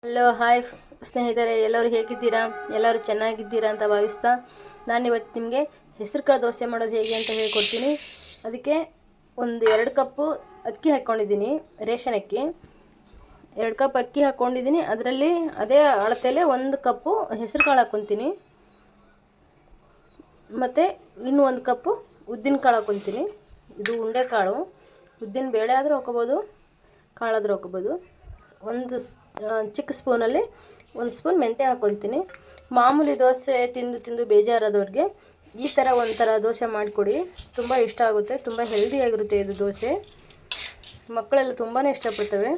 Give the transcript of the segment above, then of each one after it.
Hello hi ಸ್ನೇಹಿತರೆ, ಎಲ್ಲರೂ ಹೇಗಿದ್ದೀರಾ? ಎಲ್ಲರೂ ಚೆನ್ನಾಗಿದ್ದೀರಾ ಅಂತ ಭಾವಿಸ್ತಾ ನಾನಿವತ್ತು ನಿಮಗೆ ಹೆಸರು ಕಾಳು ದೋಸೆ ಮಾಡೋದು ಹೇಗೆ ಅಂತ ಹೇಳ್ಕೊಡ್ತೀನಿ. ಅದಕ್ಕೆ ಒಂದು 2 ಕಪ್ಪು ಅಕ್ಕಿ ಹಾಕ್ಕೊಂಡಿದ್ದೀನಿ, ರೇಷನ್ ಅಕ್ಕಿ 2 ಕಪ್ ಅಕ್ಕಿ ಹಾಕ್ಕೊಂಡಿದ್ದೀನಿ. ಅದರಲ್ಲಿ ಅದೇ ಅಳತೆಯಲ್ಲೇ 1 ಕಪ್ಪು ಹೆಸರು ಕಾಳು ಹಾಕ್ಕೊತೀನಿ. ಮತ್ತು ಇನ್ನೂ 1 ಕಪ್ಪು ಉದ್ದಿನ ಕಾಳು ಹಾಕ್ಕೊತೀನಿ. ಇದು ಉಂಡೆ ಕಾಳು, ಉದ್ದಿನ ಬೇಳೆ ಆದರೂ ಹಾಕ್ಕೋಬೋದು, ಕಾಳಾದರೂ ಹಾಕ್ಕೋಬೋದು. ಒಂದು ಚಿಕ್ಕ ಸ್ಪೂನಲ್ಲಿ 1 ಸ್ಪೂನ್ ಮೆಂತ್ಯ ಹಾಕ್ಕೊತೀನಿ. ಮಾಮೂಲಿ ದೋಸೆ ತಿಂದು ಬೇಜಾರಾದವ್ರಿಗೆ ಈ ಥರ ಒಂಥರ ದೋಸೆ ಮಾಡಿಕೊಡಿ, ತುಂಬ ಇಷ್ಟ ಆಗುತ್ತೆ. ತುಂಬ ಹೆಲ್ದಿಯಾಗಿರುತ್ತೆ ಇದು ದೋಸೆ, ಮಕ್ಕಳೆಲ್ಲ ತುಂಬಾ ಇಷ್ಟಪಡ್ತವೆ.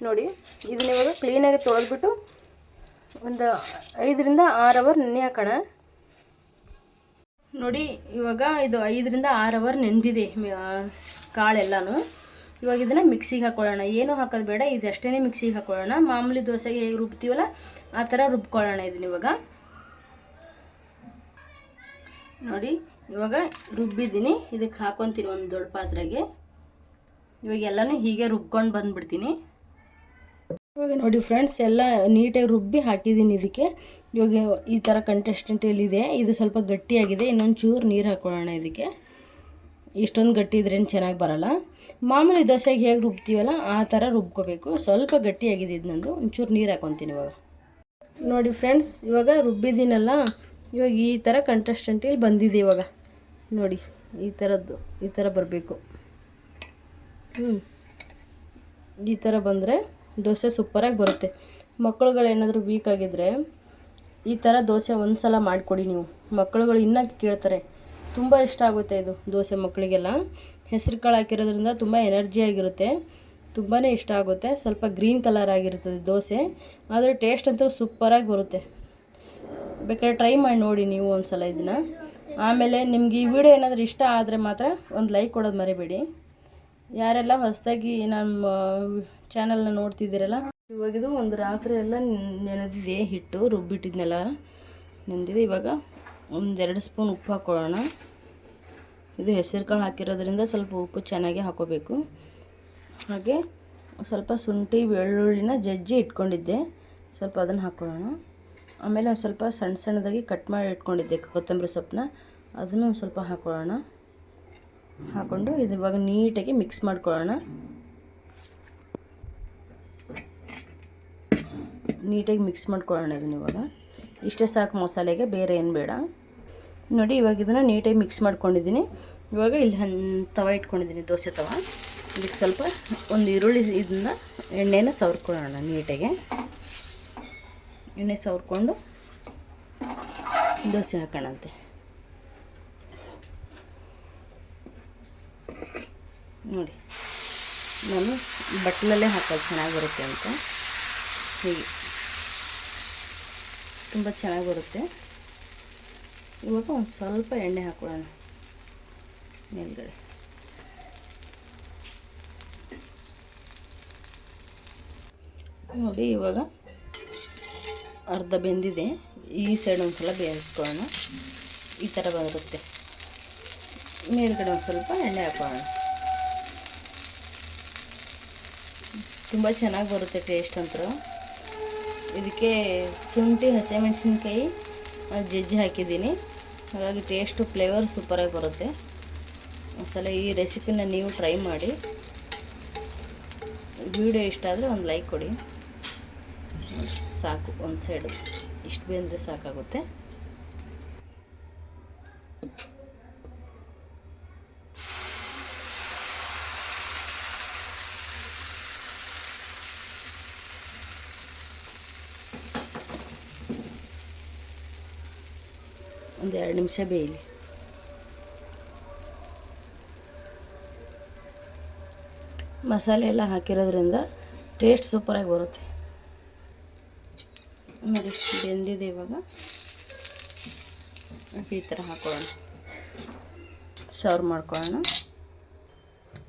ನೋಡಿ, ಇದನ್ನ ಇವಾಗ ಕ್ಲೀನಾಗಿ ತೊಳೆದ್ಬಿಟ್ಟು ಒಂದು 5 ರಿಂದ 6 ಅವರ್ ನೆನೆ ಹಾಕೋಣ. ನೋಡಿ, ಇವಾಗ ಇದು 5 ರಿಂದ 6 ಅವರ್ ನೆಂದಿದೆ ಕಾಳೆಲ್ಲನೂ. ಇವಾಗ ಇದನ್ನು ಮಿಕ್ಸಿಗೆ ಹಾಕ್ಕೊಳ್ಳೋಣ. ಏನೂ ಹಾಕೋದು ಬೇಡ, ಇದಷ್ಟೇ ಮಿಕ್ಸಿಗೆ ಹಾಕ್ಕೊಳ್ಳೋಣ. ಮಾಮೂಲಿ ದೋಸೆಗೆ ಹೇಗೆ ರುಬ್ತೀವಲ್ಲ ಆ ಥರ ರುಬ್ಕೊಳ್ಳೋಣ ಇದನ್ನ. ಇವಾಗ ನೋಡಿ, ಇವಾಗ ರುಬ್ಬಿದ್ದೀನಿ. ಇದಕ್ಕೆ ಹಾಕ್ಕೊತೀನಿ ಒಂದು ದೊಡ್ಡ ಪಾತ್ರೆಗೆ. ಇವಾಗ ಎಲ್ಲನೂ ಹೀಗೆ ರುಬ್ಕೊಂಡು ಬಂದುಬಿಡ್ತೀನಿ. ಇವಾಗ ನೋಡಿ ಫ್ರೆಂಡ್ಸ್, ಎಲ್ಲ ನೀಟಾಗಿ ರುಬ್ಬಿ ಹಾಕಿದ್ದೀನಿ ಇದಕ್ಕೆ. ಇವಾಗ ಈ ಥರ ಕಂಟೆಸ್ಟೆಂಟಲ್ಲಿದೆ. ಇದು ಸ್ವಲ್ಪ ಗಟ್ಟಿಯಾಗಿದೆ, ಇನ್ನೊಂದು ಚೂರು ನೀರು ಹಾಕ್ಕೊಳ್ಳೋಣ ಇದಕ್ಕೆ. ಇಷ್ಟೊಂದು ಗಟ್ಟಿ ಇದ್ರೇನು ಚೆನ್ನಾಗಿ ಬರೋಲ್ಲ. ಮಾಮೂಲಿ ದೋಸೆಗೆ ಹೇಗೆ ರುಬ್ತೀವಲ್ಲ ಆ ಥರ ರುಬ್ಕೋಬೇಕು. ಸ್ವಲ್ಪ ಗಟ್ಟಿಯಾಗಿದೆ ಇದು ನಂದು. ಒಂಚೂರು ನೀರು ಹಾಕ್ಕೊತೀನಿ ಇವಾಗ. ನೋಡಿ ಫ್ರೆಂಡ್ಸ್, ಇವಾಗ ರುಬ್ಬಿದ್ದೀನಲ್ಲ, ಇವಾಗ ಈ ಥರ ಕಂಟೆಸ್ಟೆಂಟಲ್ಲಿ ಬಂದಿದೆ. ಇವಾಗ ನೋಡಿ, ಈ ಥರ ಬರಬೇಕು. ಈ ಥರ ಬಂದರೆ ದೋಸೆ ಸೂಪರಾಗಿ ಬರುತ್ತೆ. ಮಕ್ಕಳುಗಳೇನಾದರೂ ವೀಕ್ ಆಗಿದ್ದರೆ ಈ ಥರ ದೋಸೆ ಒಂದು ಸಲ ಮಾಡಿಕೊಡಿ ನೀವು. ಮಕ್ಕಳುಗಳು ಇನ್ನೂ ಕೇಳ್ತಾರೆ. ತುಂಬ ಇಷ್ಟ ಆಗುತ್ತೆ ಇದು ದೋಸೆ ಮಕ್ಕಳಿಗೆಲ್ಲ. ಹೆಸರು ಕಾಳು ಹಾಕಿರೋದ್ರಿಂದ ತುಂಬ ಎನರ್ಜಿಯಾಗಿರುತ್ತೆ, ತುಂಬಾ ಇಷ್ಟ ಆಗುತ್ತೆ. ಸ್ವಲ್ಪ ಗ್ರೀನ್ ಕಲರ್ ಆಗಿರ್ತದೆ ದೋಸೆ, ಆದರೆ ಟೇಸ್ಟ್ ಅಂತೂ ಸೂಪರಾಗಿ ಬರುತ್ತೆ. ಬೇಕಾದ್ರೆ ಟ್ರೈ ಮಾಡಿ ನೋಡಿ ನೀವು ಒಂದು ಸಲ ಇದನ್ನು. ಆಮೇಲೆ ನಿಮ್ಗೆ ಈ ವಿಡಿಯೋ ಏನಾದರೂ ಇಷ್ಟ ಆದರೆ ಮಾತ್ರ ಒಂದು ಲೈಕ್ ಕೊಡೋದು ಮರಿಬೇಡಿ. ಯಾರೆಲ್ಲ ಹೊಸದಾಗಿ ನಮ್ಮ ಚಾನಲ್ನ ನೋಡ್ತಿದ್ದೀರಲ್ಲ, ಇವಾಗಿದು ಒಂದು ರಾತ್ರಿ ಎಲ್ಲ ನೆನೆದಿದೆ ಹಿಟ್ಟು, ರುಬ್ಬಿಟ್ಟಿದ್ನೆಲ್ಲ ನೆನೆದಿದೆ. ಇವಾಗ 1-2 ಸ್ಪೂನ್ ಉಪ್ಪು ಹಾಕ್ಕೊಳ್ಳೋಣ. ಇದು ಹೆಸರು ಕಾಳು ಹಾಕಿರೋದ್ರಿಂದ ಸ್ವಲ್ಪ ಉಪ್ಪು ಚೆನ್ನಾಗಿ ಹಾಕ್ಕೋಬೇಕು. ಹಾಗೆ ಸ್ವಲ್ಪ ಶುಂಠಿ ಬೆಳ್ಳುಳ್ಳಿನ ಜಜ್ಜಿ ಇಟ್ಕೊಂಡಿದ್ದೆ, ಸ್ವಲ್ಪ ಅದನ್ನು ಹಾಕ್ಕೊಳ್ಳೋಣ. ಆಮೇಲೆ ಒಂದು ಸ್ವಲ್ಪ ಸಣ್ಣದಾಗಿ ಕಟ್ ಮಾಡಿ ಇಟ್ಕೊಂಡಿದ್ದೆ ಕೊತ್ತಂಬರಿ ಸೊಪ್ಪನ್ನ, ಅದನ್ನು ಒಂದು ಸ್ವಲ್ಪ ಹಾಕ್ಕೊಳ್ಳೋಣ. ಹಾಕ್ಕೊಂಡು ಇದು ಇವಾಗ ನೀಟಾಗಿ ಮಿಕ್ಸ್ ಮಾಡ್ಕೊಳ್ಳೋಣ. ನೀಟಾಗಿ ಮಿಕ್ಸ್ ಮಾಡ್ಕೊಳ್ಳೋಣ ಇದನ್ನ. ಇವಾಗ ಇಷ್ಟೇ ಸಾಕು ಮಸಾಲೆಗೆ, ಬೇರೆ ಏನು ಬೇಡ. ನೋಡಿ, ಇವಾಗ ಇದನ್ನು ನೀಟಾಗಿ ಮಿಕ್ಸ್ ಮಾಡ್ಕೊಂಡಿದ್ದೀನಿ. ಇವಾಗ ಇಲ್ಲಿ ತವ ಇಟ್ಕೊಂಡಿದ್ದೀನಿ, ದೋಸೆ ತವ. ಇದಕ್ಕೆ ಸ್ವಲ್ಪ ಒಂದು ಈರುಳ್ಳಿ ಇದನ್ನ ಎಣ್ಣೆನ ಸವರ್ಕೊಳ್ಳೋಣ. ನೀಟಾಗಿ ಎಣ್ಣೆ ಸವರ್ಕೊಂಡು ದೋಸೆ ಹಾಕೋಣಂತೆ. ನೋಡಿ, ನಾನು ಬಟ್ಲಲ್ಲೇ ಹಾಕೋದು ಚೆನ್ನಾಗಿ ಬರುತ್ತೆ ಅಂತ. ಹೀಗೆ ತುಂಬ ಚೆನ್ನಾಗಿ ಬರುತ್ತೆ. ಇವಾಗ ಒಂದು ಸ್ವಲ್ಪ ಎಣ್ಣೆ ಹಾಕೊಳ್ಳೋಣ ಮೇಲ್ಗಡೆ. ನೋಡಿ, ಇವಾಗ ಅರ್ಧ ಬೆಂದಿದೆ. ಈ ಸೈಡ್ ಒಂದು ಸಲ ಬೇಯಿಸ್ಕೊಳ್ಳೋಣ. ಈ ಥರ ಬರುತ್ತೆ. ಮೇಲ್ಗಡೆ ಒಂದು ಸ್ವಲ್ಪ ಎಣ್ಣೆ ಹಾಕೊಳ್ಳೋಣ. ತುಂಬ ಚೆನ್ನಾಗಿ ಬರುತ್ತೆ ಟೇಸ್ಟ್ ಅಂತೂ. ಇದಕ್ಕೆ ಶುಂಠಿ, ಹಸಿಮೆಣಸಿನ್ಕಾಯಿ ಜಜ್ಜಿ ಹಾಕಿದ್ದೀನಿ, ಹಾಗಾಗಿ ಟೇಸ್ಟು ಫ್ಲೇವರ್ ಸೂಪರಾಗಿ ಬರುತ್ತೆ. ಒಂದ್ಸಲ ಈ ರೆಸಿಪಿನ ನೀವು ಟ್ರೈ ಮಾಡಿ. ವಿಡಿಯೋ ಇಷ್ಟ ಆದರೆ ಒಂದು ಲೈಕ್ ಕೊಡಿ. ಸಾಕು, ಒಂದು ಸೈಡು ಇಷ್ಟು ಬೆಂದರೆ ಸಾಕಾಗುತ್ತೆ. ಒಂದು 2 ನಿಮಿಷ ಬೇಯಲಿ. ಮಸಾಲೆ ಎಲ್ಲ ಹಾಕಿರೋದ್ರಿಂದ ಟೇಸ್ಟ್ ಸೂಪರಾಗಿ ಬರುತ್ತೆ. ನೋಡಿ, ಬೆಂದಿದೆ. ಇವಾಗ ಈ ಥರ ಹಾಕೊಳ್ಳೋಣ, ಸರ್ವ್ ಮಾಡ್ಕೊಳ್ಳೋಣ.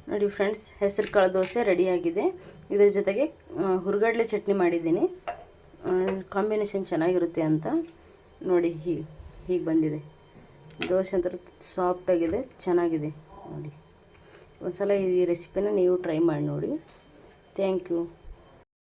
ನೋಡಿ ಫ್ರೆಂಡ್ಸ್, ಹೆಸರು ಕಾಳು ದೋಸೆ ರೆಡಿಯಾಗಿದೆ. ಇದ್ರ ಜೊತೆಗೆ ಹುರ್ಗಡ್ಲೆ ಚಟ್ನಿ ಮಾಡಿದ್ದೀನಿ, ಕಾಂಬಿನೇಷನ್ ಚೆನ್ನಾಗಿರುತ್ತೆ ಅಂತ. ನೋಡಿ, ಹೀಗೆ ಬಂದಿದೆ ದೋಸೆ. ಅಂತ ಸಾಫ್ಟಾಗಿದೆ, ಚೆನ್ನಾಗಿದೆ. ನೋಡಿ, ಒಂದು ಸಲ ಈ ರೆಸಿಪಿನ ನೀವು ಟ್ರೈ ಮಾಡಿ ನೋಡಿ. Thank you.